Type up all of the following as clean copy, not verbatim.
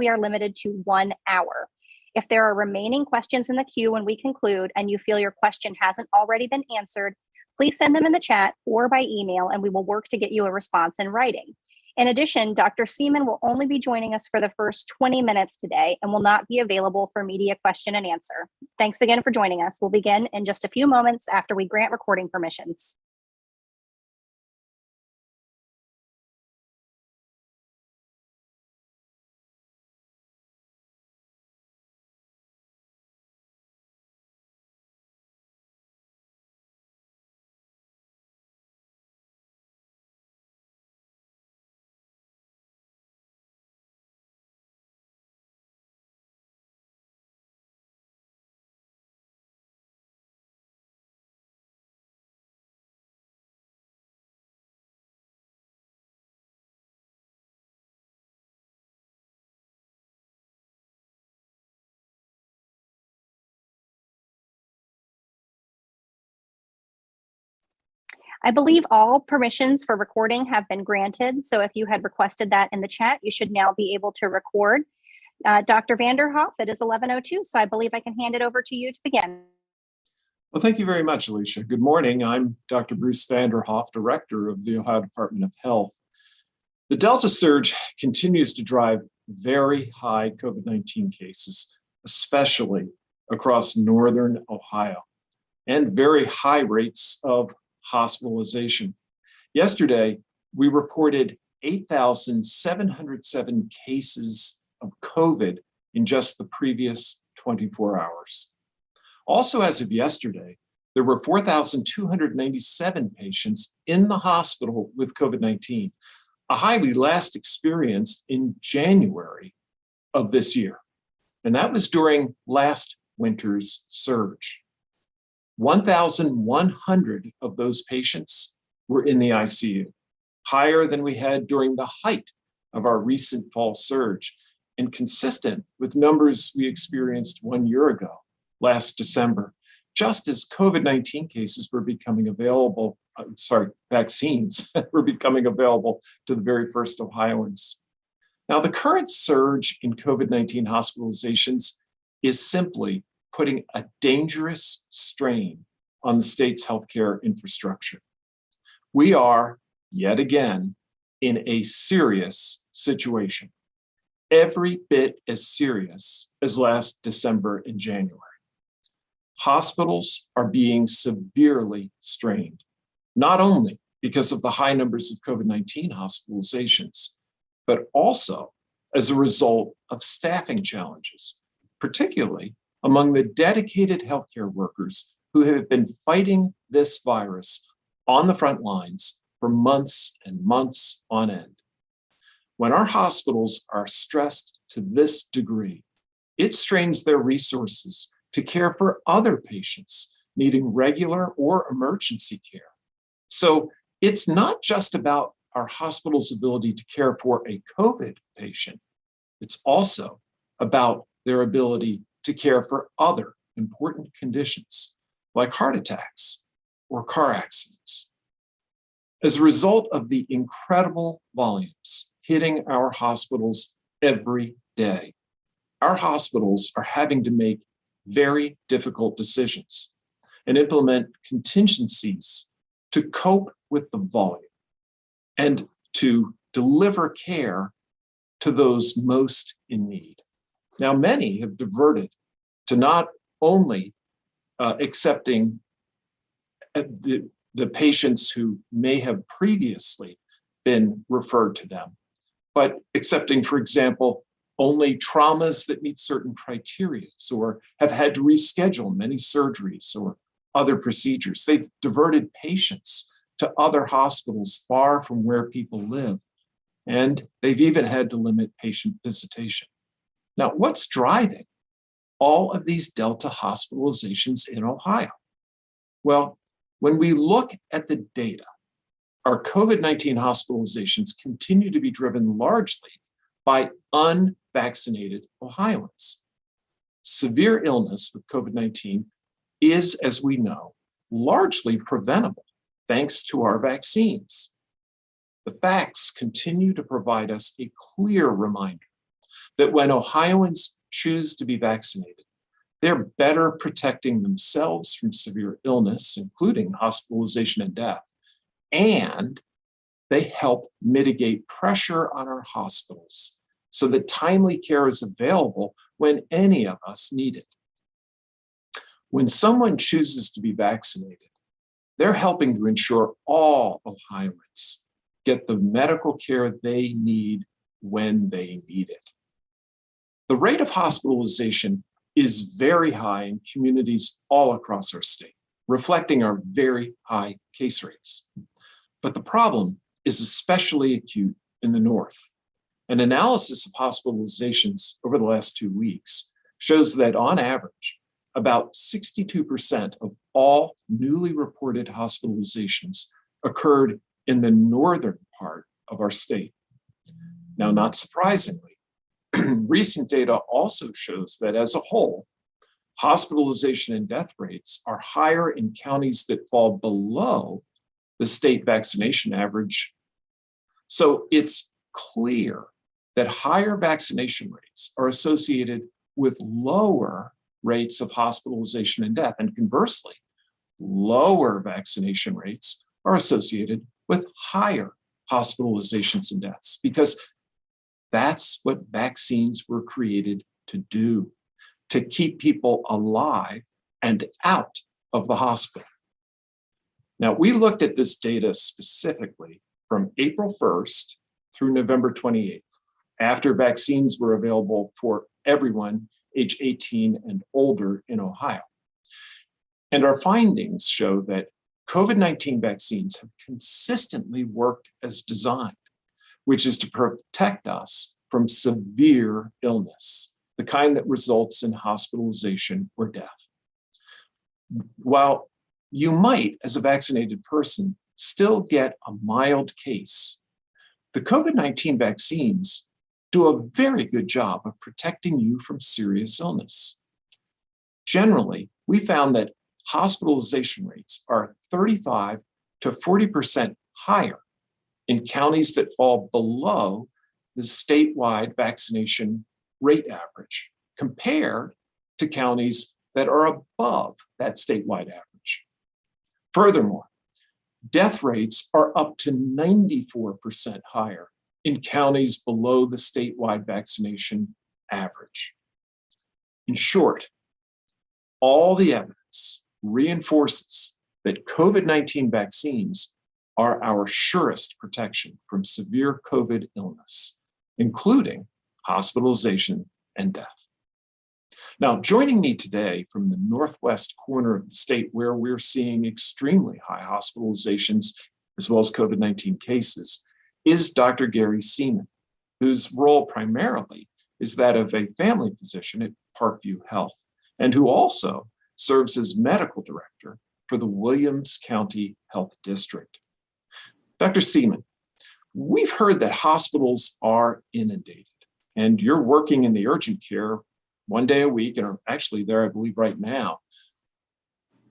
we are limited to 1 hour. If there are remaining questions in the queue when we conclude and you feel your question hasn't already been answered, please send them in the chat or by email, and we will work to get you a response in writing. In addition, Dr. Seaman will only be joining us for the first 20 minutes today and will not be available for media question and answer. Thanks again for joining us. We'll begin in just a few moments after we grant recording permissions. I believe all permissions for recording have been granted. So if you had requested that in the chat, you should now be able to record. Dr. Vanderhoff, it is 11:02, so I believe I can hand it over to you to begin. Well, thank you very much, Alicia. Good morning. I'm Dr. Bruce Vanderhoff, Director of the Ohio Department of Health. The Delta surge continues to drive very high COVID-19 cases, especially across northern Ohio, and very high rates of hospitalization. Yesterday, we reported 8,707 cases of COVID in just the previous 24 hours. Also, as of yesterday, there were 4,297 patients in the hospital with COVID-19, a high we last experienced in January of this year. And that was during last winter's surge. 1,100 of those patients were in the ICU, higher than we had during the height of our recent fall surge, and consistent with numbers we experienced 1 year ago, last December, just as COVID-19 cases were becoming available, vaccines were becoming available to the very first Ohioans. Now, the current surge in COVID-19 hospitalizations is simply putting a dangerous strain on the state's healthcare infrastructure. We are, yet again, in a serious situation, every bit as serious as last December and January. Hospitals are being severely strained, not only because of the high numbers of COVID-19 hospitalizations, but also as a result of staffing challenges, particularly among the dedicated healthcare workers who have been fighting this virus on the front lines for months and months on end. When our hospitals are stressed to this degree, it strains their resources to care for other patients needing regular or emergency care. So it's not just about our hospital's ability to care for a COVID patient, it's also about their ability to care for other important conditions like heart attacks or car accidents. As a result of the incredible volumes hitting our hospitals every day, our hospitals are having to make very difficult decisions and implement contingencies to cope with the volume and to deliver care to those most in need. Now, many have diverted to not only accepting the patients who may have previously been referred to them, but accepting, for example, only traumas that meet certain criteria or have had to reschedule many surgeries or other procedures. They've diverted patients to other hospitals far from where people live, and they've even had to limit patient visitation. Now, what's driving all of these Delta hospitalizations in Ohio? Well, when we look at the data, our COVID-19 hospitalizations continue to be driven largely by unvaccinated Ohioans. Severe illness with COVID-19 is, as we know, largely preventable thanks to our vaccines. The facts continue to provide us a clear reminder that when Ohioans choose to be vaccinated, they're better protecting themselves from severe illness, including hospitalization and death, and they help mitigate pressure on our hospitals so that timely care is available when any of us need it. When someone chooses to be vaccinated, they're helping to ensure all Ohioans get the medical care they need when they need it. The rate of hospitalization is very high in communities all across our state, reflecting our very high case rates. But the problem is especially acute in the north. An analysis of hospitalizations over the last 2 weeks shows that on average, about 62% of all newly reported hospitalizations occurred in the northern part of our state. Now, not surprisingly, recent data also shows that as a whole, hospitalization and death rates are higher in counties that fall below the state vaccination average. So it's clear that higher vaccination rates are associated with lower rates of hospitalization and death. And conversely, lower vaccination rates are associated with higher hospitalizations and deaths, because that's what vaccines were created to do, to keep people alive and out of the hospital. Now, we looked at this data specifically from April 1st through November 28th, after vaccines were available for everyone age 18 and older in Ohio. And our findings show that COVID-19 vaccines have consistently worked as designed, which is to protect us from severe illness, the kind that results in hospitalization or death. While you might, as a vaccinated person, still get a mild case, the COVID-19 vaccines do a very good job of protecting you from serious illness. Generally, we found that hospitalization rates are 35 to 40% higher in counties that fall below the statewide vaccination rate average, compared to counties that are above that statewide average. Furthermore, death rates are up to 94% higher in counties below the statewide vaccination average. In short, all the evidence reinforces that COVID-19 vaccines are our surest protection from severe COVID illness, including hospitalization and death. Now, joining me today from the northwest corner of the state, where we're seeing extremely high hospitalizations as well as COVID-19 cases, is Dr. Glen Seaman, whose role primarily is that of a family physician at Parkview Health, and who also serves as medical director for the Williams County Health District. Dr. Seaman, we've heard that hospitals are inundated, and you're working in the urgent care 1 day a week, and are actually there, I believe, right now,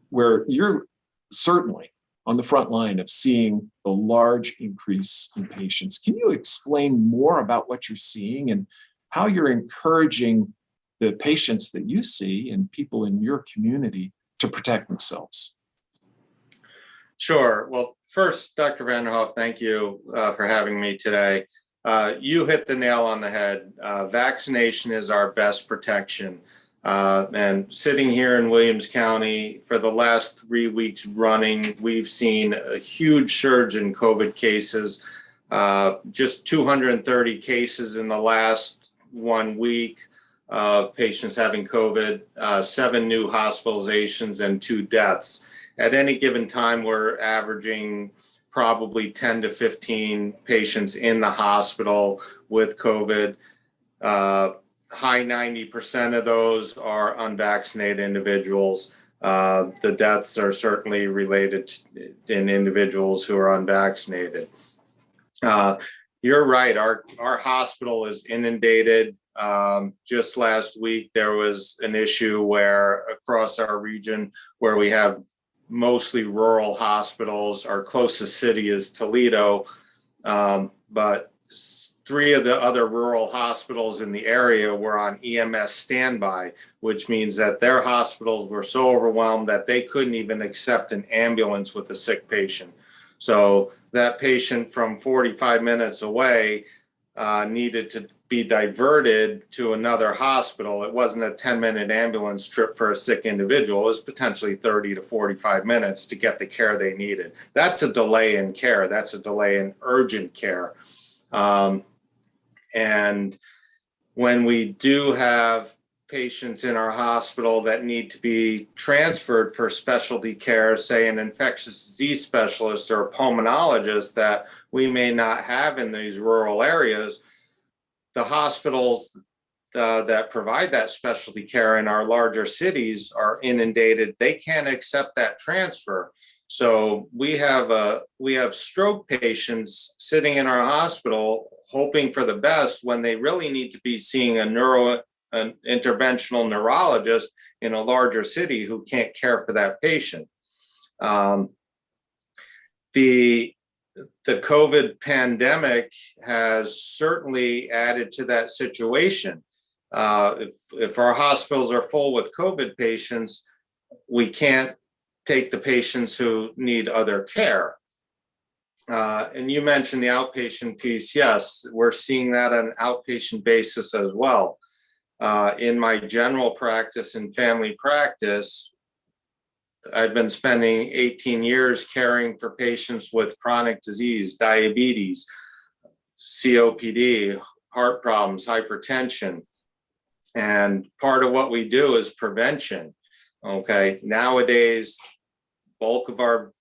where you're certainly on the front line of seeing the large increase in patients. Can you explain more about what you're seeing and how you're encouraging the patients that you see and people in your community to protect themselves? Sure. Well, first, Dr. Vanderhoff, thank you for having me today. You hit the nail on the head. Vaccination is our best protection. And sitting here in Williams County for the last 3 weeks running, we've seen a huge surge in COVID cases, just 230 cases in the last 1 week of patients having COVID, 7 new hospitalizations and 2 deaths. At any given time, we're averaging probably 10 to 15 patients in the hospital with COVID. High 90% of those are unvaccinated individuals. The deaths are certainly related in individuals who are unvaccinated. You're right, our hospital is inundated. Just last week, there was an issue where across our region where we have mostly rural hospitals, our closest city is Toledo, but 3 of the other rural hospitals in the area were on EMS standby, which means that their hospitals were so overwhelmed that they couldn't even accept an ambulance with a sick patient. So that patient from 45 minutes away needed to be diverted to another hospital. It wasn't a 10-minute ambulance trip for a sick individual. It was potentially 30 to 45 minutes to get the care they needed. That's a delay in care. That's a delay in urgent care. And when we do have patients in our hospital that need to be transferred for specialty care, say an infectious disease specialist or a pulmonologist that we may not have in these rural areas, the hospitals that provide that specialty care in our larger cities are inundated. They can't accept that transfer. So we have stroke patients sitting in our hospital hoping for the best when they really need to be seeing an interventional neurologist in a larger city who can't care for that patient. The COVID pandemic has certainly added to that situation. If our hospitals are full with COVID patients, we can't take the patients who need other care. And you mentioned the outpatient piece. Yes, we're seeing that on an outpatient basis as well. In my general practice and family practice, I've been spending 18 years caring for patients with chronic disease, diabetes, COPD, heart problems, hypertension. And part of what we do is prevention. Okay, nowadays, bulk of our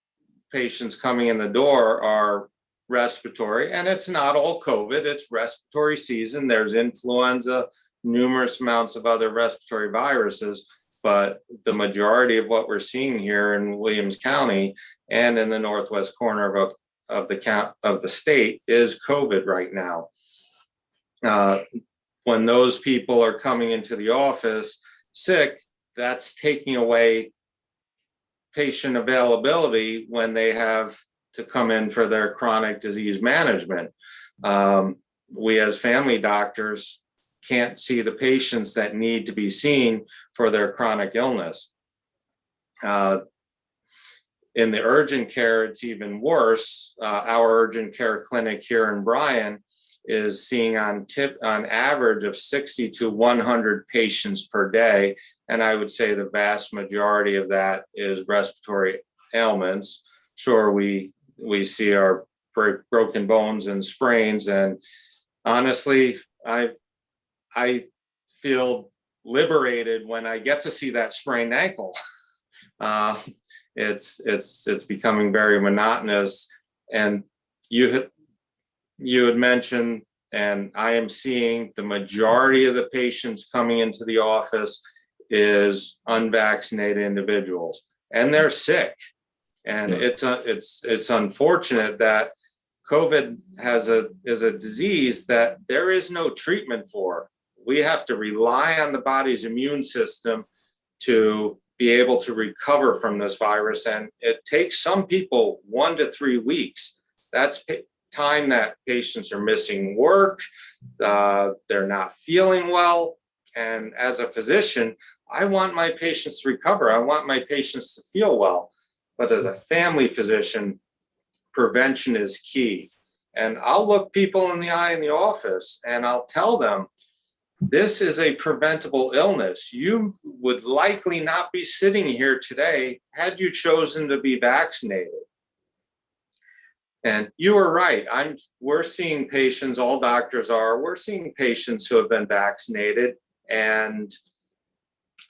patients coming in the door are respiratory, and it's not all COVID, it's respiratory season. There's influenza, numerous amounts of other respiratory viruses, but the majority of what we're seeing here in Williams County and in the northwest corner of the state is COVID right now. When those people are coming into the office sick, that's taking away patient availability when they have to come in for their chronic disease management. We as family doctors can't see the patients that need to be seen for their chronic illness. In the urgent care, it's even worse. Our urgent care clinic here in Bryan is seeing on average of 60 to 100 patients per day. And I would say the vast majority of that is respiratory ailments. Sure, we see our broken bones and sprains. And honestly, I feel liberated when I get to see that sprained ankle. It's becoming very monotonous. And you had mentioned, and I am seeing the majority of the patients coming into the office is unvaccinated individuals, and they're sick. And it's unfortunate that COVID is a disease that there is no treatment for. We have to rely on the body's immune system to be able to recover from this virus. And it takes some people 1 to 3 weeks. That's time that patients are missing work. They're not feeling well. And as a physician, I want my patients to recover. I want my patients to feel well. But as a family physician, prevention is key. And I'll look people in the eye in the office and I'll tell them, this is a preventable illness. You would likely not be sitting here today had you chosen to be vaccinated. And you are right. We're seeing patients, all doctors are, we're seeing patients who have been vaccinated and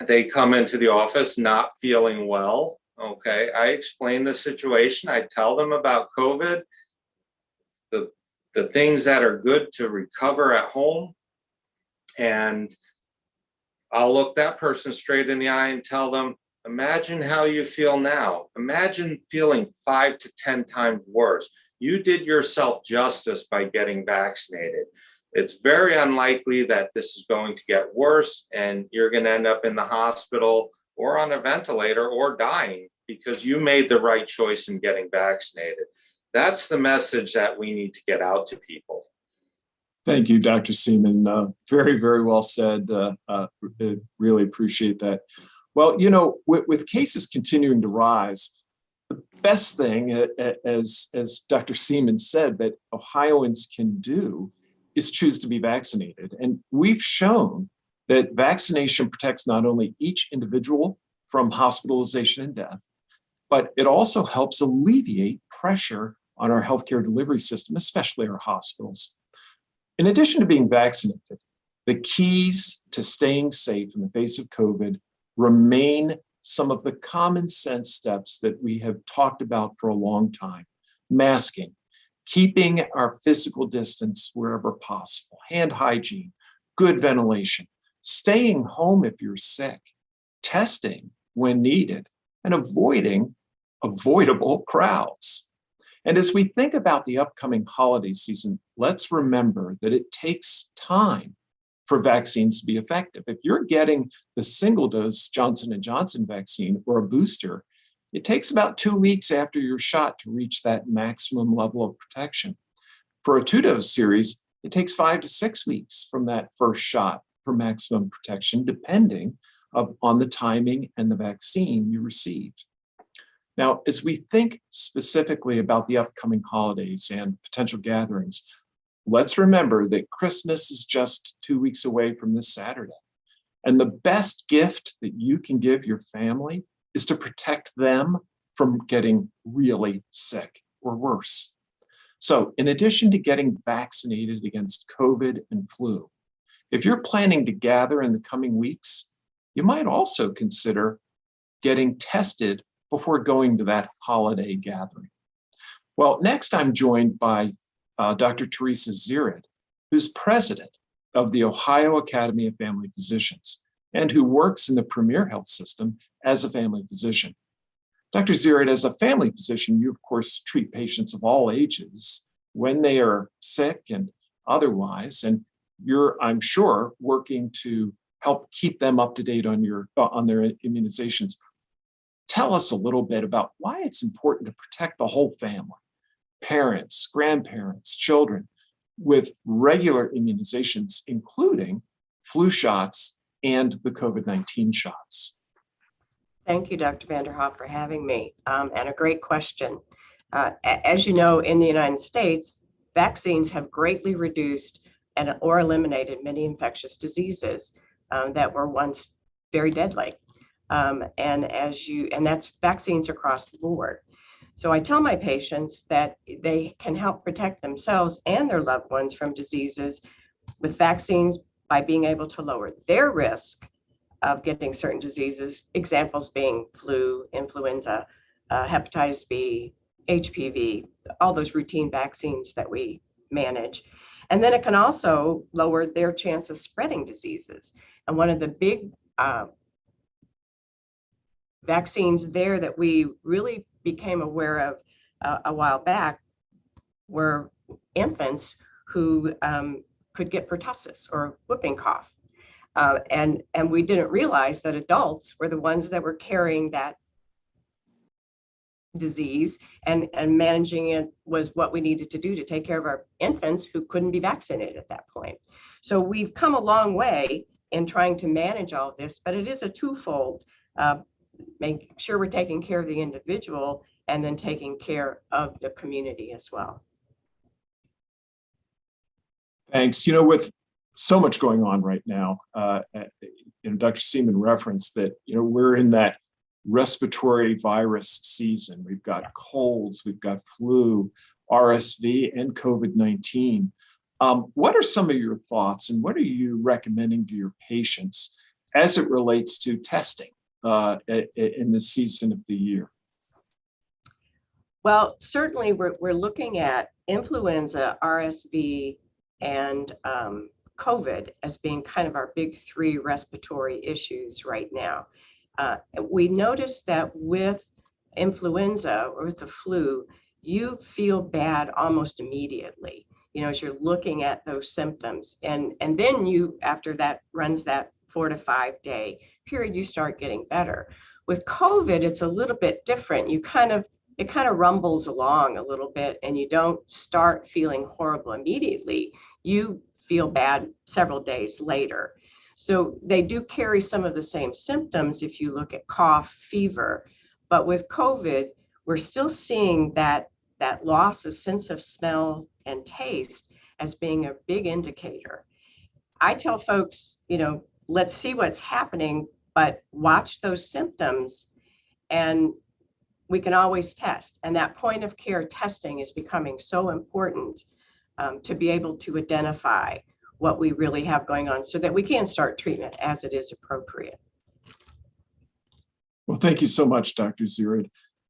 they come into the office not feeling well. Okay, I explain the situation. I tell them about COVID, the things that are good to recover at home. And I'll look that person straight in the eye and tell them, imagine how you feel now. Imagine feeling 5 to 10 times worse. You did yourself justice by getting vaccinated. It's very unlikely that this is going to get worse and you're going to end up in the hospital or on a ventilator or dying because you made the right choice in getting vaccinated. That's the message that we need to get out to people. Thank you, Dr. Seaman. Very, very well said. Really appreciate that. Well, with cases continuing to rise, the best thing, as Dr. Seaman said, that Ohioans can do is choose to be vaccinated. And we've shown that vaccination protects not only each individual from hospitalization and death, but it also helps alleviate pressure on our healthcare delivery system, especially our hospitals. In addition to being vaccinated, the keys to staying safe in the face of COVID remain some of the common sense steps that we have talked about for a long time. Masking, keeping our physical distance wherever possible, hand hygiene, good ventilation, staying home if you're sick, testing when needed, and avoiding avoidable crowds. And as we think about the upcoming holiday season, let's remember that it takes time for vaccines to be effective. If you're getting the single dose Johnson & Johnson vaccine or a booster, it takes about 2 weeks after your shot to reach that maximum level of protection. For a 2-dose series, it takes 5 to 6 weeks from that first shot for maximum protection, depending on the timing and the vaccine you received. Now, as we think specifically about the upcoming holidays and potential gatherings, let's remember that Christmas is just 2 weeks away from this Saturday. And the best gift that you can give your family is to protect them from getting really sick or worse. So in addition to getting vaccinated against COVID and flu, if you're planning to gather in the coming weeks, you might also consider getting tested before going to that holiday gathering. Well, next I'm joined by Dr. Teresa Zirid, who's president of the Ohio Academy of Family Physicians and who works in the Premier Health System as a family physician. Dr. Zirid, as a family physician, you of course treat patients of all ages when they are sick and otherwise, and you're, I'm sure, working to help keep them up to date on their immunizations. Tell us a little bit about why it's important to protect the whole family, parents, grandparents, children, with regular immunizations, including flu shots and the COVID-19 shots. Thank you, Dr. Vanderhoff, for having me, and a great question. As you know, in the United States, vaccines have greatly reduced or eliminated many infectious diseases that were once very deadly. And that's vaccines across the board. So I tell my patients that they can help protect themselves and their loved ones from diseases with vaccines by being able to lower their risk of getting certain diseases, examples being flu, influenza, hepatitis B, HPV, all those routine vaccines that we manage. And then it can also lower their chance of spreading diseases. And one of the big vaccines there that we really became aware of a while back were infants who could get pertussis or whooping cough. And we didn't realize that adults were the ones that were carrying that disease, and managing it was what we needed to do to take care of our infants who couldn't be vaccinated at that point. So we've come a long way in trying to manage all of this, but it is a twofold. Make sure we're taking care of the individual and then taking care of the community as well. Thanks. With so much going on right now, Dr. Seaman referenced that, we're in that respiratory virus season. We've got colds, we've got flu, RSV, and COVID-19. What are some of your thoughts and what are you recommending to your patients as it relates to testing in this season of the year? Well, certainly we're looking at influenza, RSV, and COVID as being kind of our big three respiratory issues right now. We noticed that with influenza or with the flu, you feel bad almost immediately, as you're looking at those symptoms. And then you, after that runs that 4 to 5 day period, you start getting better. With COVID, it's a little bit different. It kind of rumbles along a little bit and you don't start feeling horrible immediately. You feel bad several days later. So they do carry some of the same symptoms if you look at cough, fever. But with COVID, we're still seeing that loss of sense of smell and taste as being a big indicator. I tell folks, let's see what's happening, but watch those symptoms, and we can always test. And that point of care testing is becoming so important to be able to identify what we really have going on so that we can start treatment as it is appropriate. Well, thank you so much, Dr. Zierid.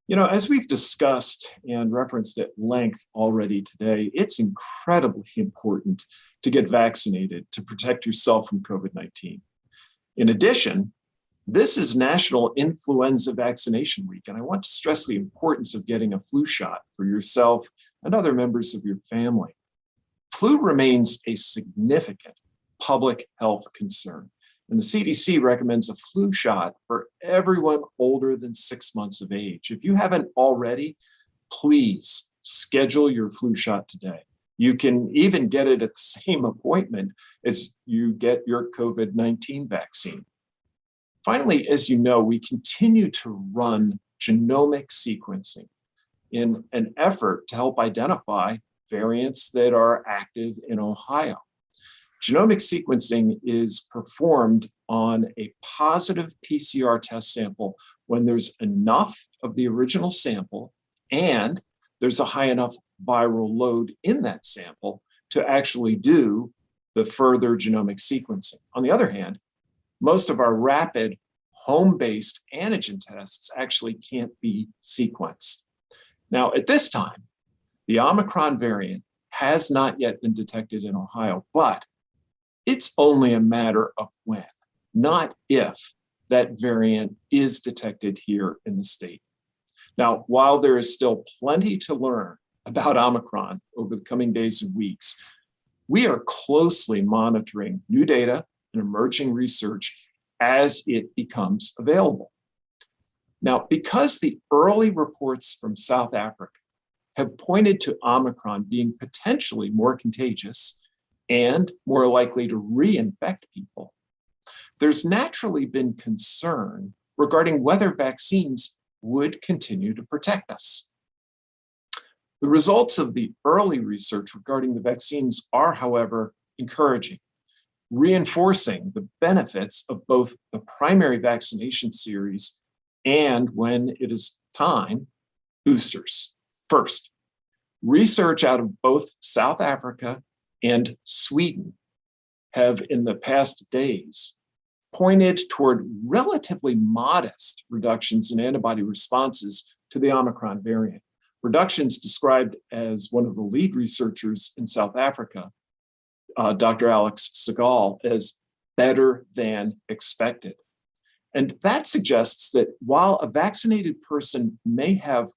As we've discussed and referenced at length already today, it's incredibly important to get vaccinated to protect yourself from COVID-19. In addition, this is National Influenza Vaccination Week, and I want to stress the importance of getting a flu shot for yourself and other members of your family. Flu remains a significant public health concern, and the CDC recommends a flu shot for everyone older than 6 months of age. If you haven't already, please schedule your flu shot today. You can even get it at the same appointment as you get your COVID-19 vaccine. Finally, as you know, we continue to run genomic sequencing in an effort to help identify variants that are active in Ohio. Genomic sequencing is performed on a positive PCR test sample when there's enough of the original sample and there's a high enough viral load in that sample to actually do the further genomic sequencing. On the other hand, most of our rapid home-based antigen tests actually can't be sequenced. Now, at this time, the Omicron variant has not yet been detected in Ohio, but it's only a matter of when, not if, that variant is detected here in the state. Now, while there is still plenty to learn about Omicron over the coming days and weeks, we are closely monitoring new data and emerging research as it becomes available. Now, because the early reports from South Africa have pointed to Omicron being potentially more contagious and more likely to reinfect people, there's naturally been concern regarding whether vaccines would continue to protect us. The results of the early research regarding the vaccines are, however, encouraging, reinforcing the benefits of both the primary vaccination series and, when it is time, boosters. First, research out of both South Africa and Sweden have, in the past days, pointed toward relatively modest reductions in antibody responses to the Omicron variant. Reductions described as one of the lead researchers in South Africa, Dr. Alex Segal, as better than expected. And that suggests that while a vaccinated person may have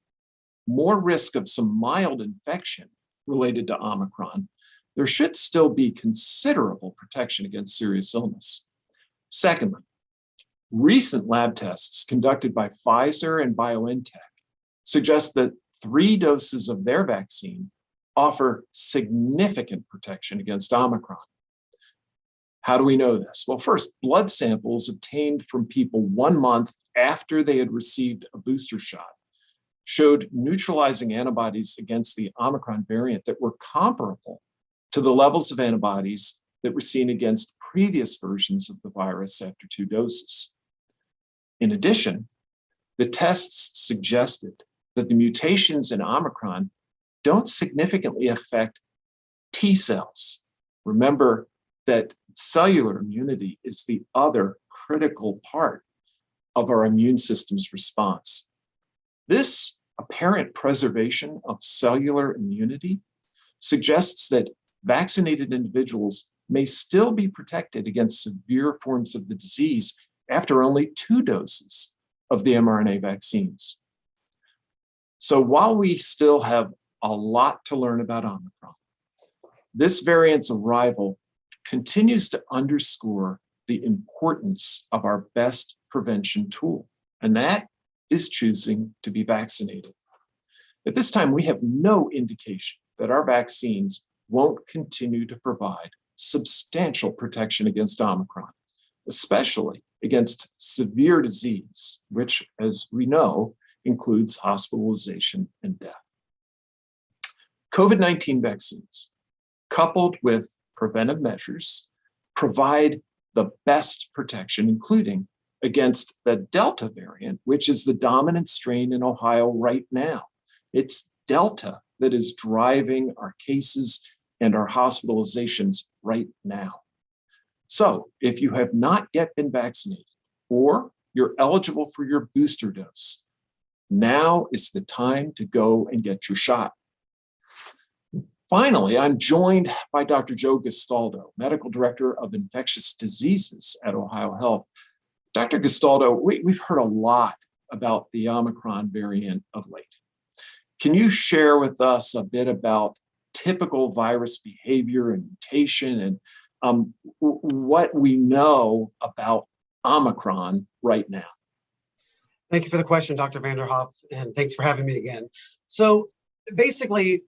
more risk of some mild infection related to Omicron, there should still be considerable protection against serious illness. Secondly, recent lab tests conducted by Pfizer and BioNTech suggest that 3 doses of their vaccine offer significant protection against Omicron. How do we know this? Well, first, blood samples obtained from people 1 month after they had received a booster shot showed neutralizing antibodies against the Omicron variant that were comparable to the levels of antibodies that were seen against previous versions of the virus after 2 doses. In addition, the tests suggested that the mutations in Omicron don't significantly affect T cells. Remember that cellular immunity is the other critical part of our immune system's response. This apparent preservation of cellular immunity suggests that vaccinated individuals may still be protected against severe forms of the disease after only 2 doses of the mRNA vaccines. So while we still have a lot to learn about Omicron, this variant's arrival continues to underscore the importance of our best prevention tool, and that is choosing to be vaccinated. At this time, we have no indication that our vaccines won't continue to provide substantial protection against Omicron, especially against severe disease, which, as we know, includes hospitalization and death. COVID-19 vaccines, coupled with preventive measures, provide the best protection, including against the Delta variant, which is the dominant strain in Ohio right now. It's Delta that is driving our cases and our hospitalizations right now. So if you have not yet been vaccinated or you're eligible for your booster dose, now is the time to go and get your shot. Finally, I'm joined by Dr. Joe Gastaldo, Medical Director of Infectious Diseases at Ohio Health. Dr. Gastaldo, we've heard a lot about the Omicron variant of late. Can you share with us a bit about typical virus behavior and mutation and what we know about Omicron right now? Thank you for the question, Dr. Vanderhoff, and thanks for having me again. So basically,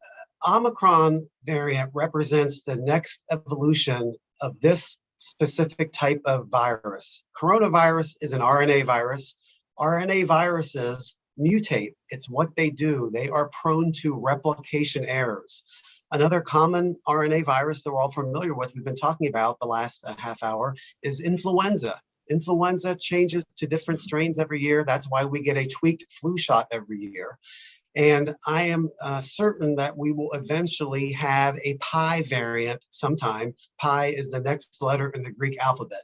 Omicron variant represents the next evolution of this specific type of virus. Coronavirus is an RNA virus. RNA viruses mutate. It's what they do. They are prone to replication errors. Another common RNA virus that we're all familiar with, we've been talking about the last half hour, is influenza. Influenza changes to different strains every year. That's why we get a tweaked flu shot every year. And I am certain that we will eventually have a pi variant sometime. Pi is the next letter in the Greek alphabet.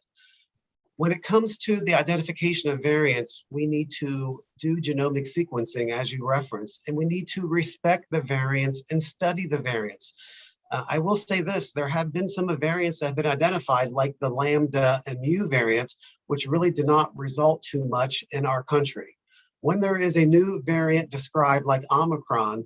When it comes to the identification of variants, we need to do genomic sequencing, as you referenced, and we need to respect the variants and study the variants. I will say this, there have been some variants that have been identified, like the Lambda and Mu variant, which really did not result too much in our country. When there is a new variant described like Omicron,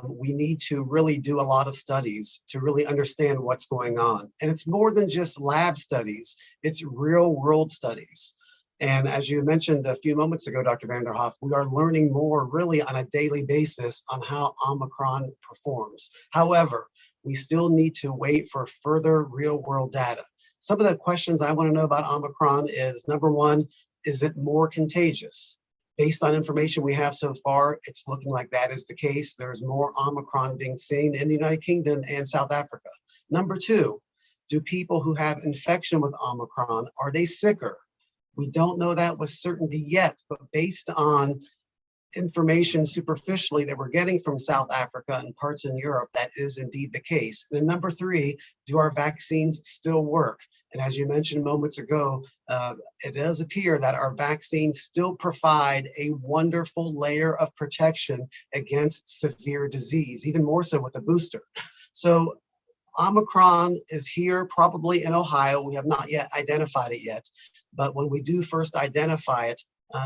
we need to really do a lot of studies to really understand what's going on. And it's more than just lab studies, it's real world studies. And as you mentioned a few moments ago, Dr. Vanderhoff, we are learning more really on a daily basis on how Omicron performs. However, we still need to wait for further real world data. Some of the questions I want to know about Omicron is, number one, is it more contagious? Based on information we have so far, it's looking like that is the case. There's more Omicron being seen in the United Kingdom and South Africa. Number two, do people who have infection with Omicron, are they sicker? We don't know that with certainty yet, but based on information superficially that we're getting from South Africa and parts in Europe, that is indeed the case. And then number three, do our vaccines still work? And as you mentioned moments ago, it does appear that our vaccines still provide a wonderful layer of protection against severe disease, even more so with a booster. So Omicron is here probably in Ohio. We have not yet identified it yet, but when we do first identify it,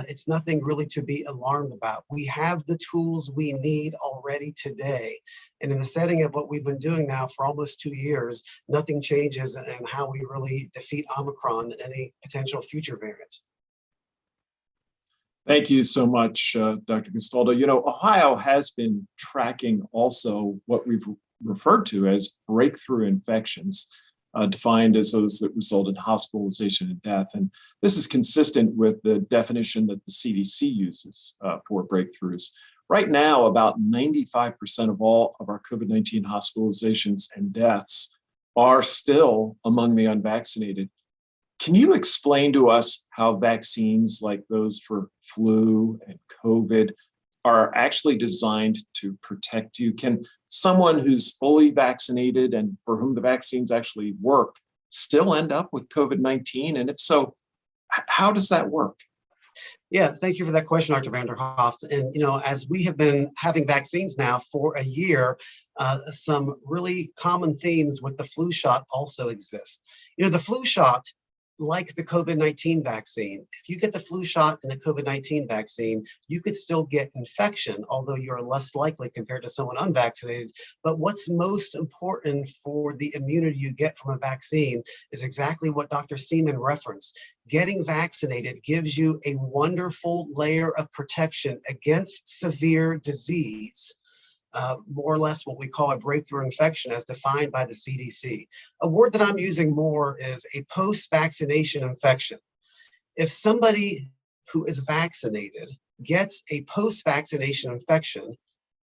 it's nothing really to be alarmed about. We have the tools we need already today. And in the setting of what we've been doing now for almost 2 years, nothing changes in how we really defeat Omicron and any potential future variants. Thank you so much, Dr. Gastaldo. You know, Ohio has been tracking also what we've referred to as breakthrough infections, defined as those that result in hospitalization and death. And this is consistent with the definition that the CDC uses for breakthroughs. Right now, about 95% of all of our COVID-19 hospitalizations and deaths are still among the unvaccinated. Can you explain to us how vaccines like those for flu and COVID are actually designed to protect you? Can someone who's fully vaccinated and for whom the vaccines actually work still end up with COVID-19? And if so, how does that work? Yeah, thank you for that question, Dr. Vanderhoff. And, you know, as we have been having vaccines now for a year, some really common themes with the flu shot also exist. You know, the flu shot, like the COVID-19 vaccine, if you get the flu shot and the COVID-19 vaccine, you could still get infection, although you're less likely compared to someone unvaccinated. But what's most important for the immunity you get from a vaccine is exactly what Dr. Seaman referenced. Getting vaccinated gives you a wonderful layer of protection against severe disease. more or less what we call a breakthrough infection as defined by the CDC. A word that I'm using more is a post-vaccination infection. If somebody who is vaccinated gets a post-vaccination infection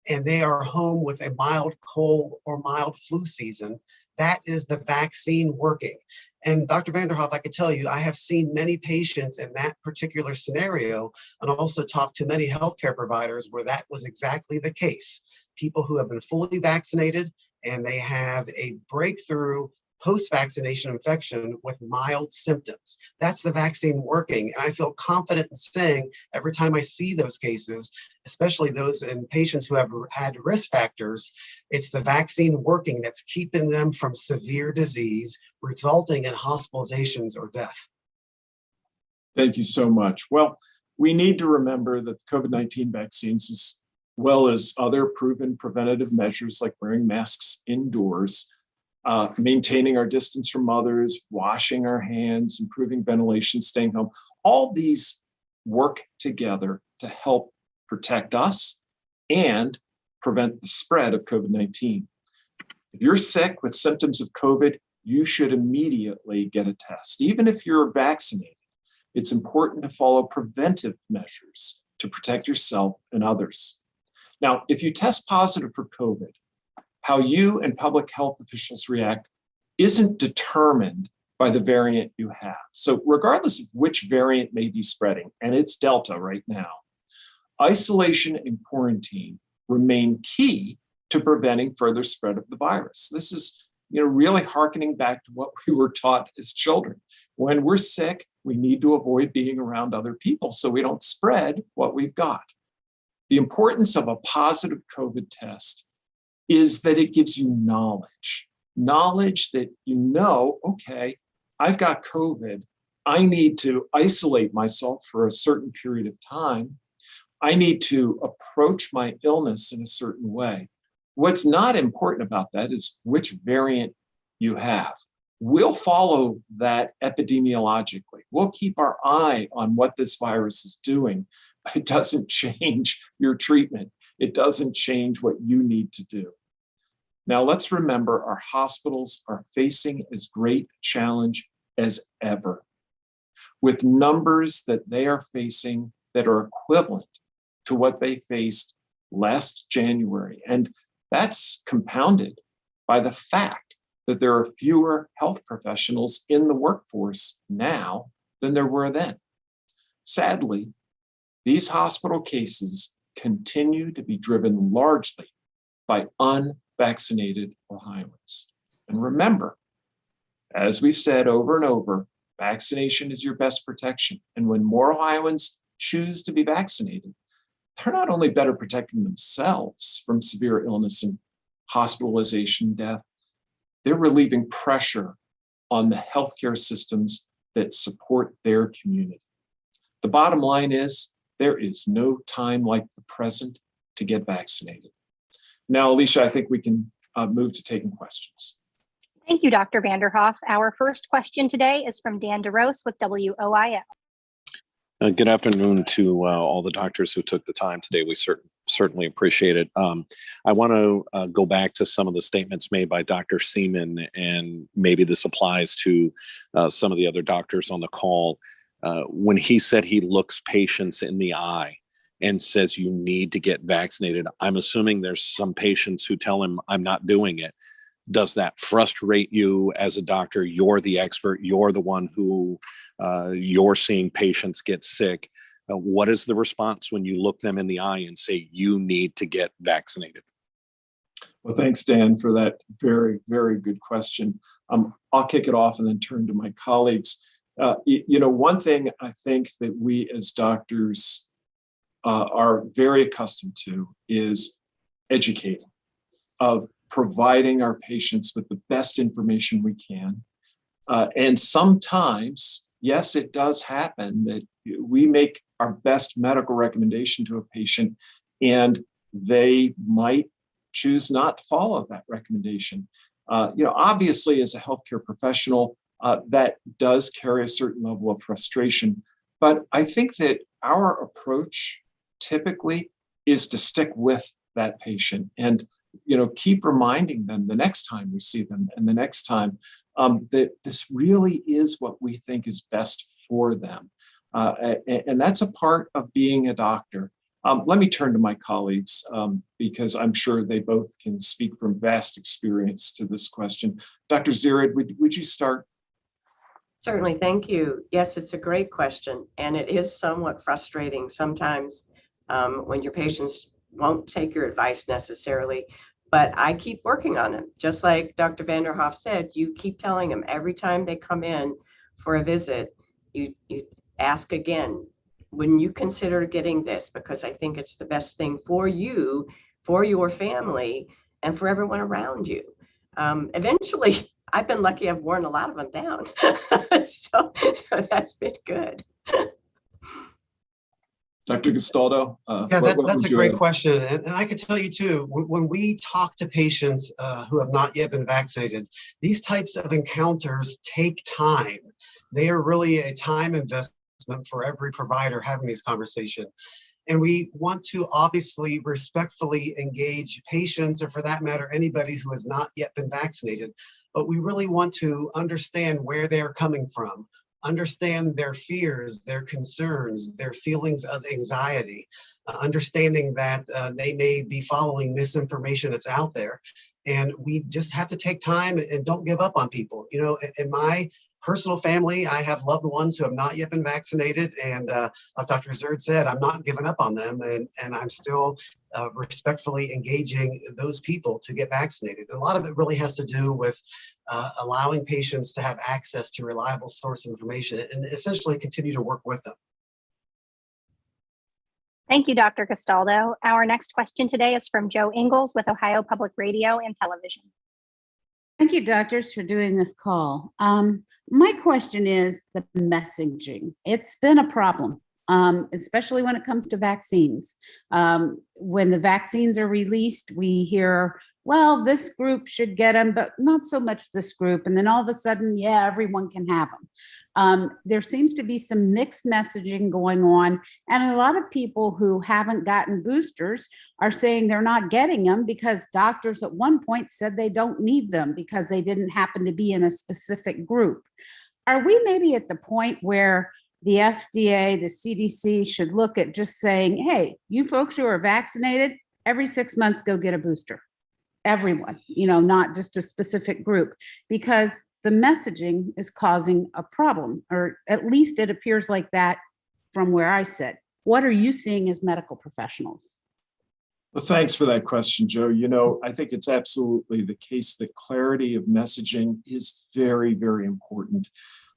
and they are home with a mild cold or mild flu season, that is the vaccine working. And Dr. Vanderhoff, I could tell you, I have seen many patients in that particular scenario and also talked to many healthcare providers where that was exactly the case. People who have been fully vaccinated and they have a breakthrough post-vaccination infection with mild symptoms. That's the vaccine working. And I feel confident in saying every time I see those cases, especially those in patients who have had risk factors, it's the vaccine working that's keeping them from severe disease, resulting in hospitalizations or death. Thank you so much. Well, we need to remember that the COVID-19 vaccines, as well as other proven preventative measures like wearing masks indoors, maintaining our distance from others, washing our hands, improving ventilation, staying home, all these work together to help protect us and prevent the spread of COVID-19. If you're sick with symptoms of COVID, you should immediately get a test. Even if you're vaccinated, it's important to follow preventive measures to protect yourself and others. Now, if you test positive for COVID, how you and public health officials react isn't determined by the variant you have. So regardless of which variant may be spreading, and it's Delta right now, isolation and quarantine remain key to preventing further spread of the virus. This is, really hearkening back to what we were taught as children. When we're sick, we need to avoid being around other people so we don't spread what we've got. The importance of a positive COVID test is that it gives you knowledge that okay, I've got COVID. I need to isolate myself for a certain period of time. I need to approach my illness in a certain way. What's not important about that is which variant you have. We'll follow that epidemiologically. We'll keep our eye on what this virus is doing, but it doesn't change your treatment. It doesn't change what you need to do. Now, let's remember our hospitals are facing as great a challenge as ever, with numbers that they are facing that are equivalent to what they faced last January. And that's compounded by the fact that there are fewer health professionals in the workforce now than there were then. Sadly, these hospital cases continue to be driven largely by unvaccinated Ohioans. And remember, as we've said over and over, vaccination is your best protection. And when more Ohioans choose to be vaccinated, they're not only better protecting themselves from severe illness and hospitalization, death, they're relieving pressure on the healthcare systems that support their community. The bottom line is there is no time like the present to get vaccinated. Now, Alicia, I think we can move to taking questions. Thank you, Dr. Vanderhoff. Our first question today is from Dan DeRose with WOIL. Good afternoon to all the doctors who took the time today. We certainly appreciate it. I want to go back to some of the statements made by Dr. Seaman, and maybe this applies to some of the other doctors on the call. When he said he looks patients in the eye and says you need to get vaccinated, I'm assuming there's some patients who tell him I'm not doing it. Does that frustrate you as a doctor? You're the expert. You're the one who you're seeing patients get sick. What is the response when you look them in the eye and say you need to get vaccinated? Well, thanks, Dan, for that very, very good question. I'll kick it off and then turn to my colleagues. One thing I think that we as doctors are very accustomed to is educating, of providing our patients with the best information we can. And sometimes, yes, it does happen that we make our best medical recommendation to a patient and they might choose not to follow that recommendation. Obviously, as a healthcare professional, that does carry a certain level of frustration. But I think that our approach typically is to stick with that patient and keep reminding them the next time we see them and the next time that this really is what we think is best for them. And that's a part of being a doctor. Let me turn to my colleagues because I'm sure they both can speak from vast experience to this question. Dr. Zirid, would you start? Certainly, thank you. Yes, it's a great question, and it is somewhat frustrating sometimes when your patients won't take your advice necessarily, but I keep working on them. Just like Dr. Vanderhoff said, you keep telling them every time they come in for a visit, you ask again, wouldn't you consider getting this? Because I think it's the best thing for you, for your family, and for everyone around you. Eventually, I've been lucky, I've worn a lot of them down. so that's been good. Dr. Castaldo? Yeah, that's a great question. And I can tell you too, when we talk to patients who have not yet been vaccinated, these types of encounters take time. They are really a time investment for every provider having these conversations. And we want to obviously respectfully engage patients, or for that matter, anybody who has not yet been vaccinated. But we really want to understand where they're coming from, understand their fears, their concerns, their feelings of anxiety, understanding that they may be following misinformation that's out there. And we just have to take time and don't give up on people. In my personal family, I have loved ones who have not yet been vaccinated, and like Dr. Zirid said, I'm not giving up on them, and I'm still respectfully engaging those people to get vaccinated. And a lot of it really has to do with allowing patients to have access to reliable source information and essentially continue to work with them. Thank you, Dr. Castaldo. Our next question today is from Joe Ingles with Ohio Public Radio and Television. Thank you, doctors, for doing this call. My question is the messaging. It's been a problem, especially when it comes to vaccines. When the vaccines are released, we hear, well, this group should get them, but not so much this group. And then all of a sudden, yeah, everyone can have them. There seems to be some mixed messaging going on. And a lot of people who haven't gotten boosters are saying they're not getting them because doctors at one point said they don't need them because they didn't happen to be in a specific group. Are we maybe at the point where the FDA, the CDC should look at just saying, hey, you folks who are vaccinated, every 6 months, go get a booster. Everyone, not just a specific group, because the messaging is causing a problem, or at least it appears like that from where I sit. What are you seeing as medical professionals? Well, thanks for that question, Joe. I think it's absolutely the case that clarity of messaging is very, very important.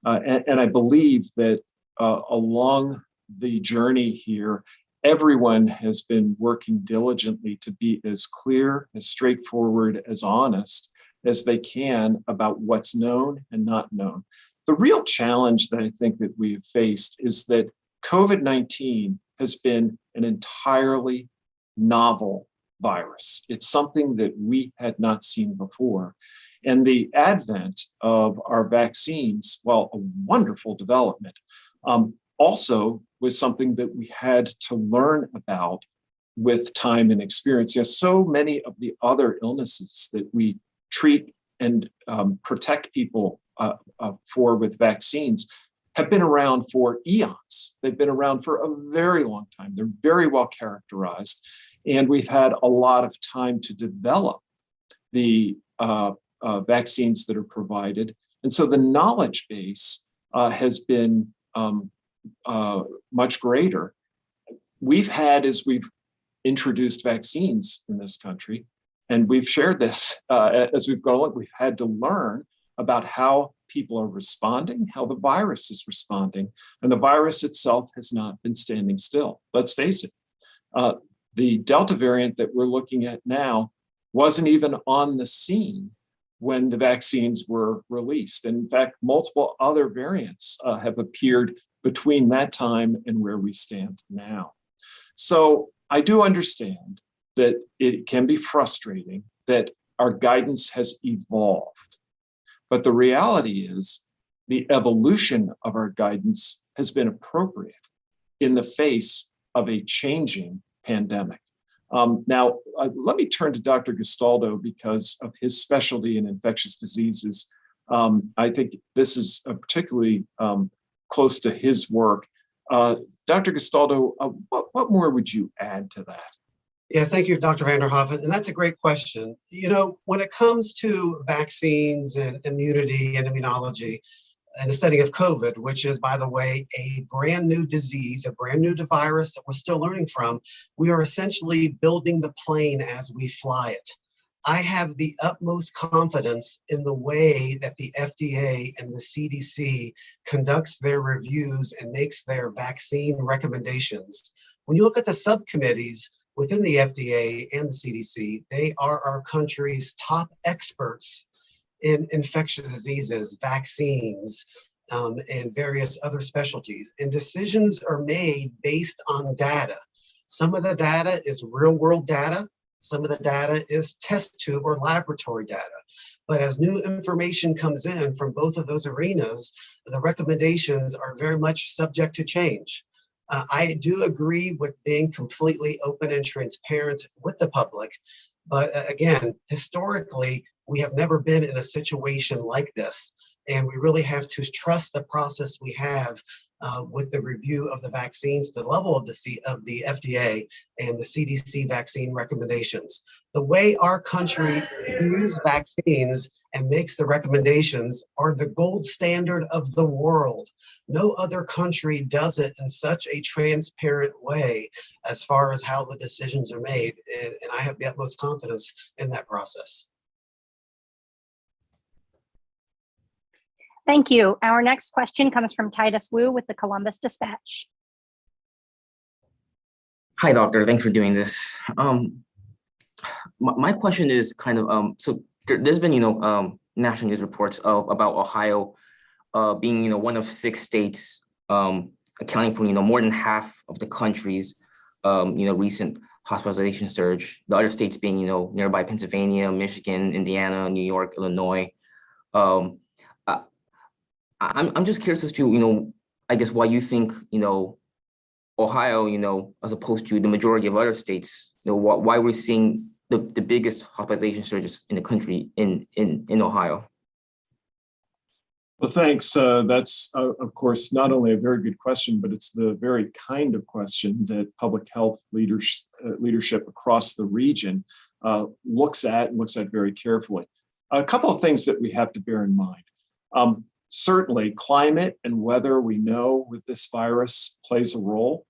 And I believe that along the journey here, everyone has been working diligently to be as clear, as straightforward, as honest as they can about what's known and not known. The real challenge that I think that we have faced is that COVID-19 has been an entirely novel virus. It's something that we had not seen before. And the advent of our vaccines, while a wonderful development, also was something that we had to learn about with time and experience. Yes, so many of the other illnesses that we treat and protect people for with vaccines have been around for eons. They've been around for a very long time. They're very well characterized. And we've had a lot of time to develop the vaccines that are provided. And so the knowledge base has been much greater. We've had, as we've introduced vaccines in this country, and we've shared this as we've gone, we've had to learn about how people are responding, how the virus is responding, and the virus itself has not been standing still. Let's face it, the Delta variant that we're looking at now wasn't even on the scene when the vaccines were released. And in fact, multiple other variants have appeared between that time and where we stand now. So I do understand that it can be frustrating that our guidance has evolved. But the reality is the evolution of our guidance has been appropriate in the face of a changing pandemic. Now, let me turn to Dr. Gastaldo because of his specialty in infectious diseases. I think this is particularly close to his work. Dr. Gastaldo, what more would you add to that? Yeah, thank you, Dr. Vanderhoff. And that's a great question. You know, when it comes to vaccines and immunity and immunology, in the setting of COVID, which is, by the way, a brand new disease, a brand new virus that we're still learning from, we are essentially building the plane as we fly it. I have the utmost confidence in the way that the FDA and the CDC conducts their reviews and makes their vaccine recommendations. When you look at the subcommittees within the FDA and the CDC, they are our country's top experts in infectious diseases, vaccines, and various other specialties. And decisions are made based on data. Some of the data is real world data. Some of the data is test tube or laboratory data. But as new information comes in from both of those arenas, the recommendations are very much subject to change. I do agree with being completely open and transparent with the public. But again, historically, we have never been in a situation like this. And we really have to trust the process we have with the review of the vaccines, the level of the FDA and the CDC vaccine recommendations. The way our country views vaccines and makes the recommendations are the gold standard of the world. No other country does it in such a transparent way as far as how the decisions are made. And I have the utmost confidence in that process. Thank you. Our next question comes from Titus Wu with the Columbus Dispatch. Hi, doctor. Thanks for doing this. My question is kind of, so there's been, national news reports about Ohio being, one of 6 states accounting for, more than half of the country's, recent hospitalization surge. The other states being, nearby Pennsylvania, Michigan, Indiana, New York, Illinois. I'm just curious as to, I guess why you think, Ohio, as opposed to the majority of other states, why we're seeing the biggest hospitalization surges in the country in Ohio. Well, thanks. That's, of course, not only a very good question, but it's the very kind of question that public health leadership across the region looks at very carefully. A couple of things that we have to bear in mind. Certainly, climate and weather, we know with this virus plays a role.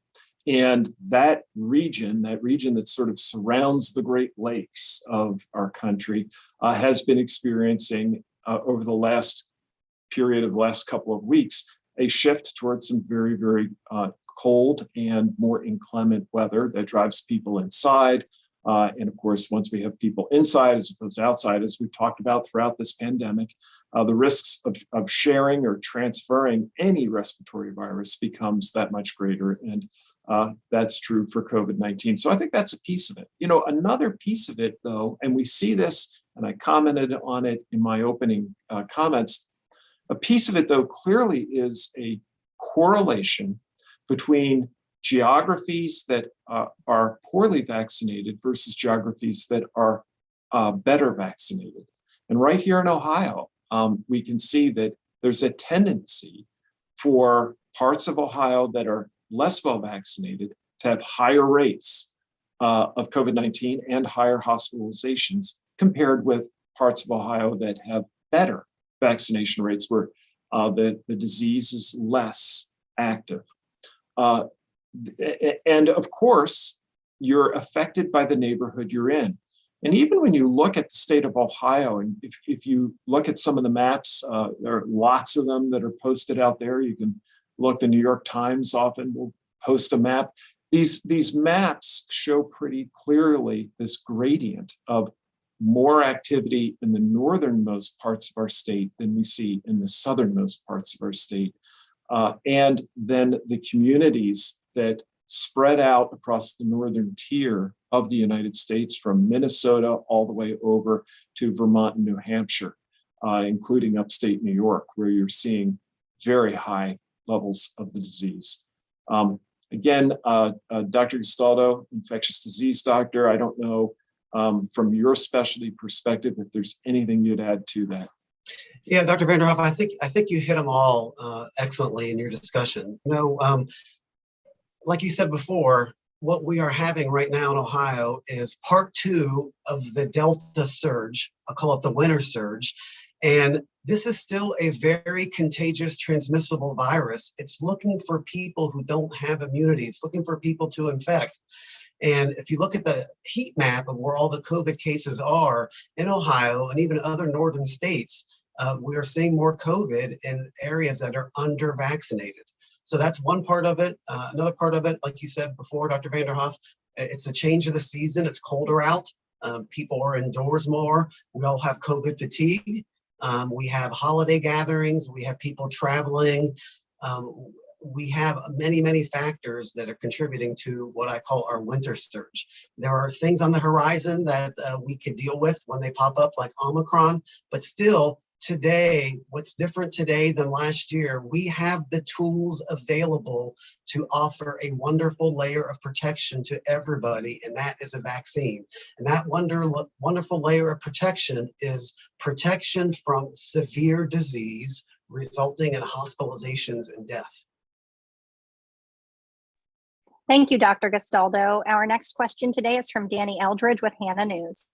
And that region that sort of surrounds the Great Lakes of our country has been experiencing over the last couple of weeks, a shift towards some very, very cold and more inclement weather that drives people inside. And of course, once we have people inside as opposed to outside, as we've talked about throughout this pandemic, the risks of sharing or transferring any respiratory virus becomes that much greater. And that's true for COVID-19. So I think that's a piece of it. Another piece of it, though, and we see this, and I commented on it in my opening comments, a piece of it, though, clearly is a correlation between geographies that are poorly vaccinated versus geographies that are better vaccinated. And right here in Ohio, we can see that there's a tendency for parts of Ohio that are less well vaccinated to have higher rates of COVID-19 and higher hospitalizations compared with parts of Ohio that have better vaccination rates where the disease is less active. And of course, you're affected by the neighborhood you're in. And even when you look at the state of Ohio, and if you look at some of the maps, there are lots of them that are posted out there. You can look, the New York Times often will post a map. These maps show pretty clearly this gradient of more activity in the northernmost parts of our state than we see in the southernmost parts of our state. And then the communities that spread out across the northern tier of the United States from Minnesota all the way over to Vermont and New Hampshire, including upstate New York, where you're seeing very high levels of the disease. Again, Dr. Gastaldo, infectious disease doctor, I don't know from your specialty perspective if there's anything you'd add to that. Yeah, Dr. Vanderhoff, I think you hit them all excellently in your discussion. Like you said before, what we are having right now in Ohio is part 2 of the Delta surge. I'll call it the winter surge. And this is still a very contagious, transmissible virus. It's looking for people who don't have immunity. It's looking for people to infect. And if you look at the heat map of where all the COVID cases are in Ohio and even other northern states, we are seeing more COVID in areas that are under-vaccinated. So that's one part of it. Another part of it, like you said before, Dr. Vanderhoff, it's a change of the season. It's colder out. People are indoors more. We all have COVID fatigue. We have holiday gatherings. We have people traveling. We have many, many factors that are contributing to what I call our winter surge. There are things on the horizon that we can deal with when they pop up, like Omicron, but still, today, what's different today than last year, we have the tools available to offer a wonderful layer of protection to everybody, and that is a vaccine. And that wonderful layer of protection is protection from severe disease resulting in hospitalizations and death. Thank you, Dr. Gastaldo. Our next question today is from Danny Eldredge with Hannah News.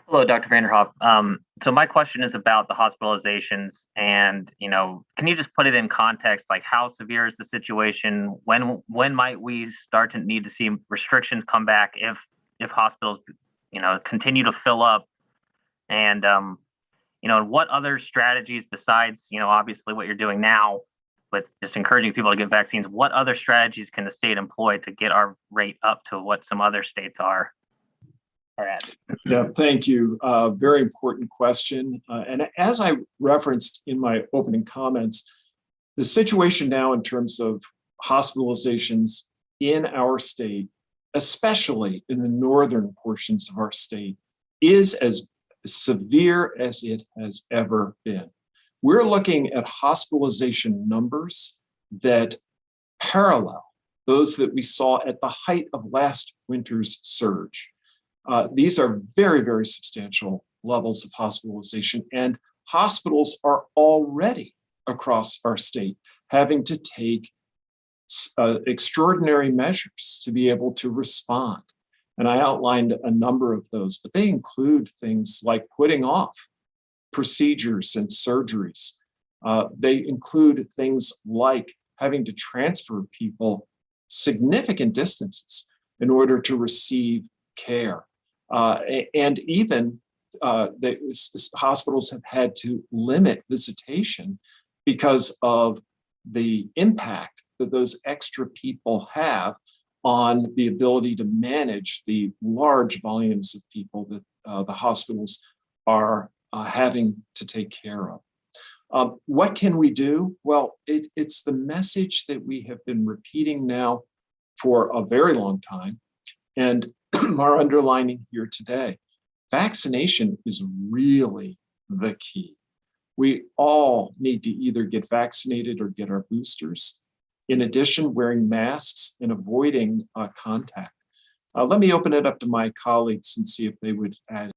Hello, Dr. Vanderhoff. So my question is about the hospitalizations, and can you just put it in context? Like, how severe is the situation? When might we start to need to see restrictions come back if hospitals, continue to fill up? And what other strategies besides obviously what you're doing now, with just encouraging people to get vaccines? What other strategies can the state employ to get our rate up to what some other states are at? Yeah, thank you. Very important question. And as I referenced in my opening comments, the situation now in terms of hospitalizations in our state, especially in the northern portions of our state, is as severe as it has ever been. We're looking at hospitalization numbers that parallel those that we saw at the height of last winter's surge. These are very, very substantial levels of hospitalization, and hospitals are already across our state having to take extraordinary measures to be able to respond. And I outlined a number of those, but they include things like putting off procedures and surgeries. They include things like having to transfer people significant distances in order to receive care. And even the hospitals have had to limit visitation because of the impact that those extra people have on the ability to manage the large volumes of people that the hospitals are having to take care of. What can we do? Well, it's the message that we have been repeating now for a very long time, and are underlining here today. Vaccination is really the key. We all need to either get vaccinated or get our boosters. In addition, wearing masks and avoiding contact. Let me open it up to my colleagues and see if they would add.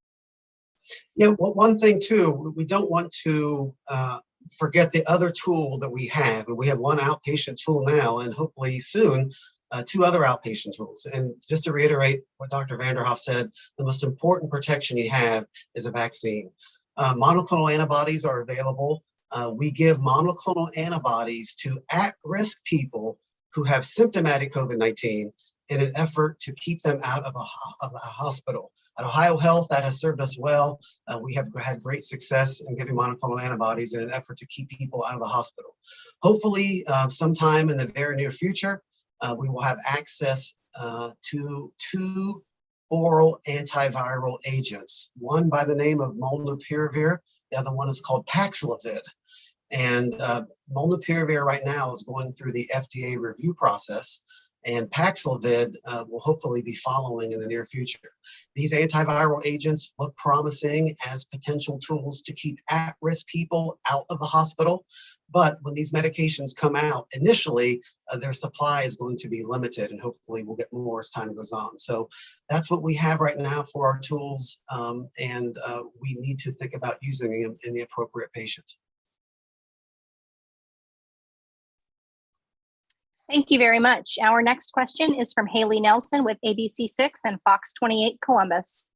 Yeah, well, one thing too, we don't want to forget the other tool that we have. And we have one outpatient tool now, and hopefully soon, 2 other outpatient tools. And just to reiterate what Dr. Vanderhoff said, the most important protection you have is a vaccine. Monoclonal antibodies are available. We give monoclonal antibodies to at-risk people who have symptomatic COVID-19 in an effort to keep them out of a hospital. At Ohio Health, that has served us well. We have had great success in giving monoclonal antibodies in an effort to keep people out of the hospital. Hopefully, sometime in the very near future, we will have access to 2 oral antiviral agents, one by the name of molnupiravir, the other one is called Paxlovid. And molnupiravir right now is going through the FDA review process, and Paxlovid will hopefully be following in the near future. These antiviral agents look promising as potential tools to keep at-risk people out of the hospital. But when these medications come out, initially, their supply is going to be limited, and hopefully we'll get more as time goes on. So that's what we have right now for our tools, and we need to think about using them in the appropriate patient. Thank you very much. Our next question is from Haley Nelson with ABC6 and Fox 28 Columbus.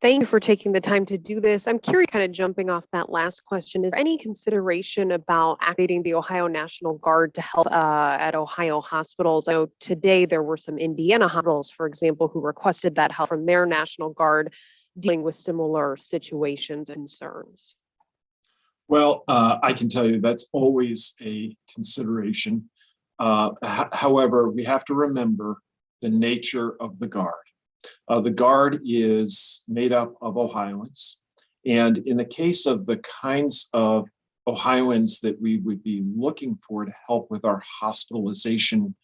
Thank you for taking the time to do this. I'm curious, kind of jumping off that last question, is there any consideration about activating the Ohio National Guard to help at Ohio hospitals? I know today there were some Indiana hospitals, for example, who requested that help from their National Guard dealing with similar situations and concerns. Well, I can tell you that's always a consideration. However, we have to remember the nature of the Guard. The Guard is made up of Ohioans. And in the case of the kinds of Ohioans that we would be looking for to help with our hospitalization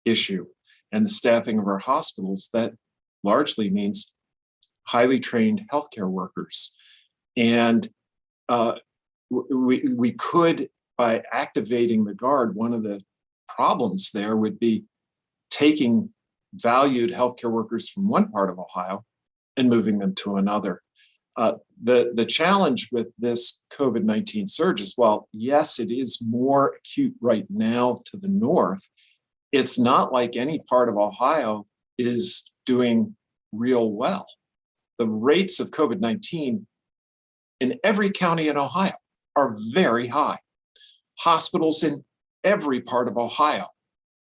issue and the staffing of our hospitals, that largely means highly trained healthcare workers. And we could, by activating the Guard, one of the problems there would be taking valued healthcare workers from one part of Ohio and moving them to another. The challenge with this COVID-19 surge is, while yes, it is more acute right now to the north, it's not like any part of Ohio is doing real well. The rates of COVID-19 in every county in Ohio are very high. Hospitals in every part of Ohio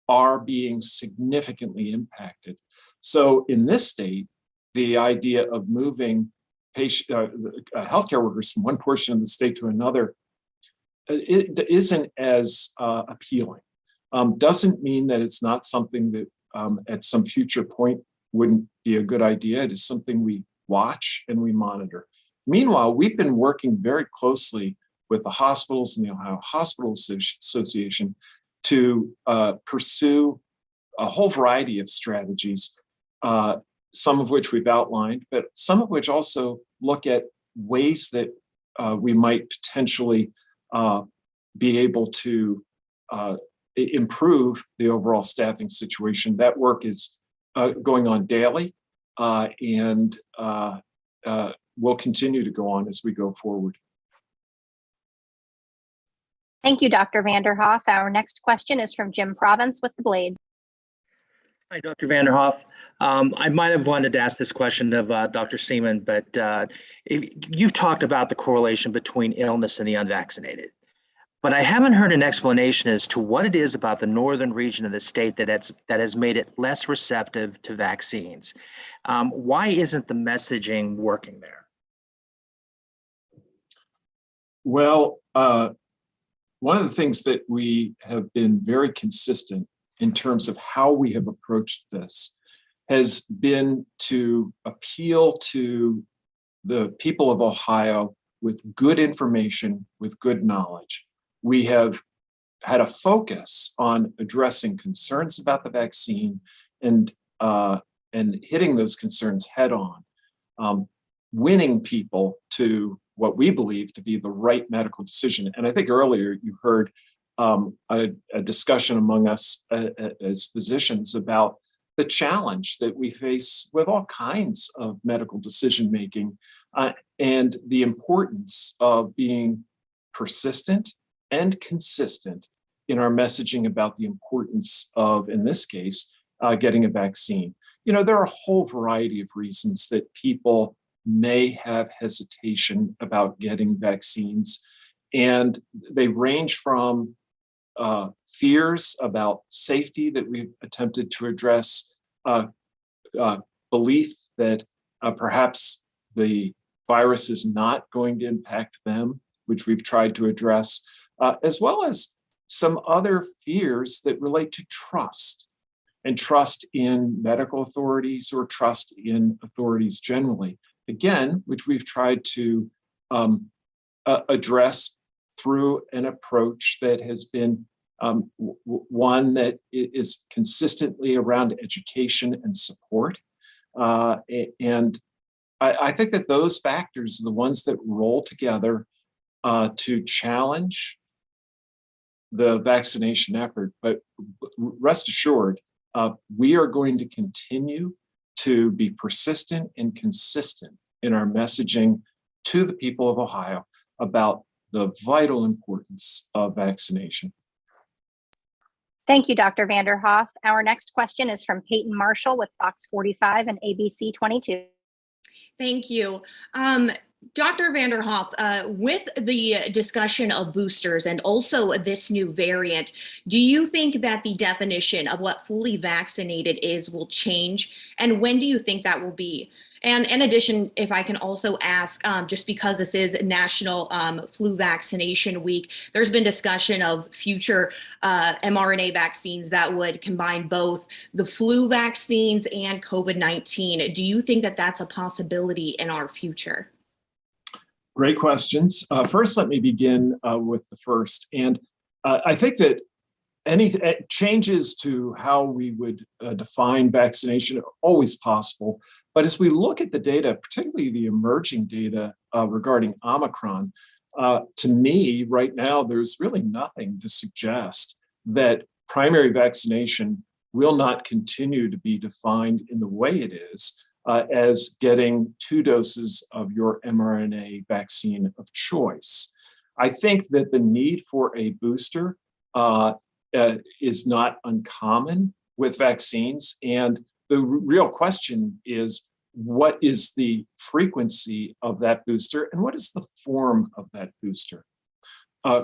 are being significantly impacted. So in this state, the idea of moving healthcare workers from one portion of the state to another, it isn't as appealing. Doesn't mean that it's not something that at some future point wouldn't be a good idea. It is something we watch and we monitor. Meanwhile, we've been working very closely with the hospitals and the Ohio Hospital Association to pursue a whole variety of strategies, some of which we've outlined, but some of which also look at ways that we might potentially be able to improve the overall staffing situation. That work is going on daily and will continue to go on as we go forward. Thank you, Dr. Vanderhoff. Our next question is from Jim Provance with The Blade. Hi, Dr. Vanderhoff. I might have wanted to ask this question of Dr. Seaman, but you've talked about the correlation between illness and the unvaccinated. But I haven't heard an explanation as to what it is about the northern region of the state that has made it less receptive to vaccines. Why isn't the messaging working there? Well, one of the things that we have been very consistent in terms of how we have approached this has been to appeal to the people of Ohio with good information, with good knowledge. We have had a focus on addressing concerns about the vaccine and hitting those concerns head on, winning people to what we believe to be the right medical decision. And I think earlier you heard a discussion among us as physicians about the challenge that we face with all kinds of medical decision-making and the importance of being persistent and consistent in our messaging about the importance of, in this case, getting a vaccine. You know, there are a whole variety of reasons that people may have hesitation about getting vaccines, and they range from fears about safety that we've attempted to address, belief that perhaps the virus is not going to impact them, which we've tried to address, as well as some other fears that relate to trust, and trust in medical authorities or trust in authorities generally. Again, which we've tried to address through an approach that has been one that is consistently around education and support. And I think that those factors are the ones that roll together to challenge the vaccination effort. But rest assured, we are going to continue to be persistent and consistent in our messaging to the people of Ohio about the vital importance of vaccination. Thank you, Dr. Vanderhoff. Our next question is from Peyton Marshall with Fox 45 and ABC 22. Thank you. Dr. Vanderhoff, with the discussion of boosters and also this new variant, do you think that the definition of what fully vaccinated is will change? And when do you think that will be? And in addition, if I can also ask, just because this is National Flu Vaccination Week, there's been discussion of future mRNA vaccines that would combine both the flu vaccines and COVID-19. Do you think that that's a possibility in our future? Great questions. First, let me begin with the first. And I think that any changes to how we would define vaccination are always possible. But as we look at the data, particularly the emerging data regarding Omicron, to me right now, there's really nothing to suggest that primary vaccination will not continue to be defined in the way it is as getting 2 doses of your mRNA vaccine of choice. I think that the need for a booster is not uncommon with vaccines. And the real question is, what is the frequency of that booster and what is the form of that booster?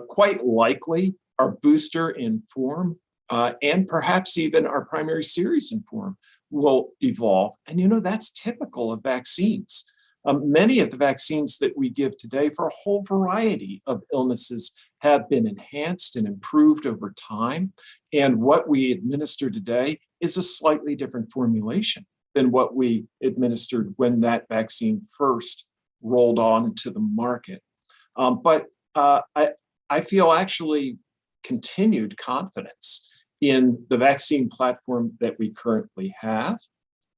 Quite likely, our booster in form and perhaps even our primary series in form will evolve. And that's typical of vaccines. Many of the vaccines that we give today for a whole variety of illnesses have been enhanced and improved over time. And what we administer today is a slightly different formulation than what we administered when that vaccine first rolled on to the market. But I feel actually continued confidence in the vaccine platform that we currently have.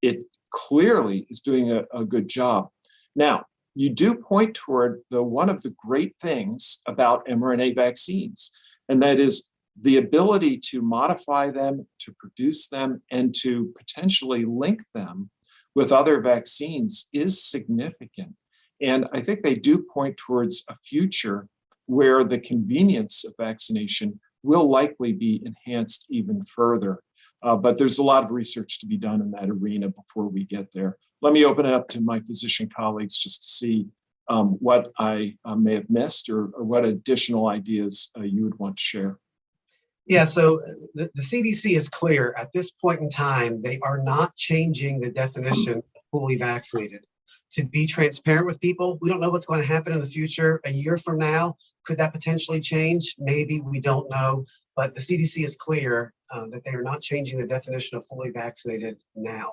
It clearly is doing a good job. Now, you do point toward one of the great things about mRNA vaccines, and that is the ability to modify them, to produce them, and to potentially link them with other vaccines is significant. And I think they do point towards a future where the convenience of vaccination will likely be enhanced even further. But there's a lot of research to be done in that arena before we get there. Let me open it up to my physician colleagues just to see what I may have missed or what additional ideas you would want to share. Yeah, so the CDC is clear. At this point in time, they are not changing the definition of fully vaccinated. To be transparent with people, we don't know what's going to happen in the future. A year from now, could that potentially change? Maybe, we don't know. But the CDC is clear that they are not changing the definition of fully vaccinated now.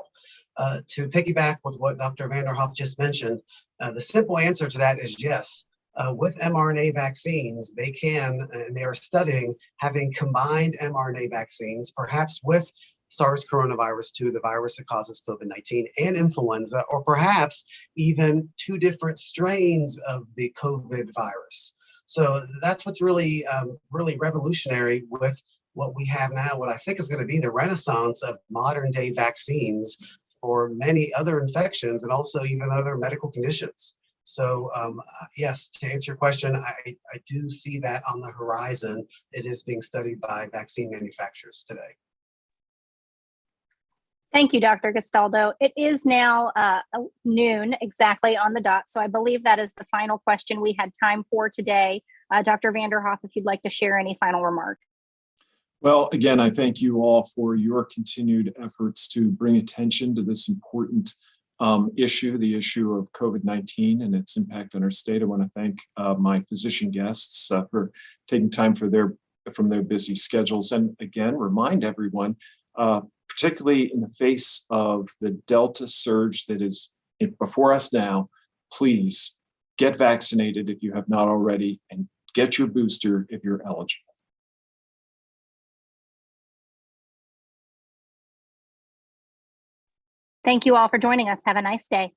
To piggyback with what Dr. Vanderhoff just mentioned, the simple answer to that is yes. With mRNA vaccines, they can, and they are studying having combined mRNA vaccines, perhaps with SARS coronavirus 2, the virus that causes COVID-19, and influenza, or perhaps even 2 different strains of the COVID virus. So that's what's really, really revolutionary with what we have now, what I think is going to be the renaissance of modern day vaccines for many other infections and also even other medical conditions. So yes, to answer your question, I do see that on the horizon. It is being studied by vaccine manufacturers today. Thank you, Dr. Gastaldo. It is now noon exactly on the dot. So I believe that is the final question we had time for today. Dr. Vanderhoff, if you'd like to share any final remark. Well, again, I thank you all for your continued efforts to bring attention to this important issue, the issue of COVID-19 and its impact on our state. I want to thank my physician guests for taking time from their busy schedules. And again, remind everyone, particularly in the face of the Delta surge that is before us now, please get vaccinated if you have not already and get your booster if you're eligible. Thank you all for joining us. Have a nice day.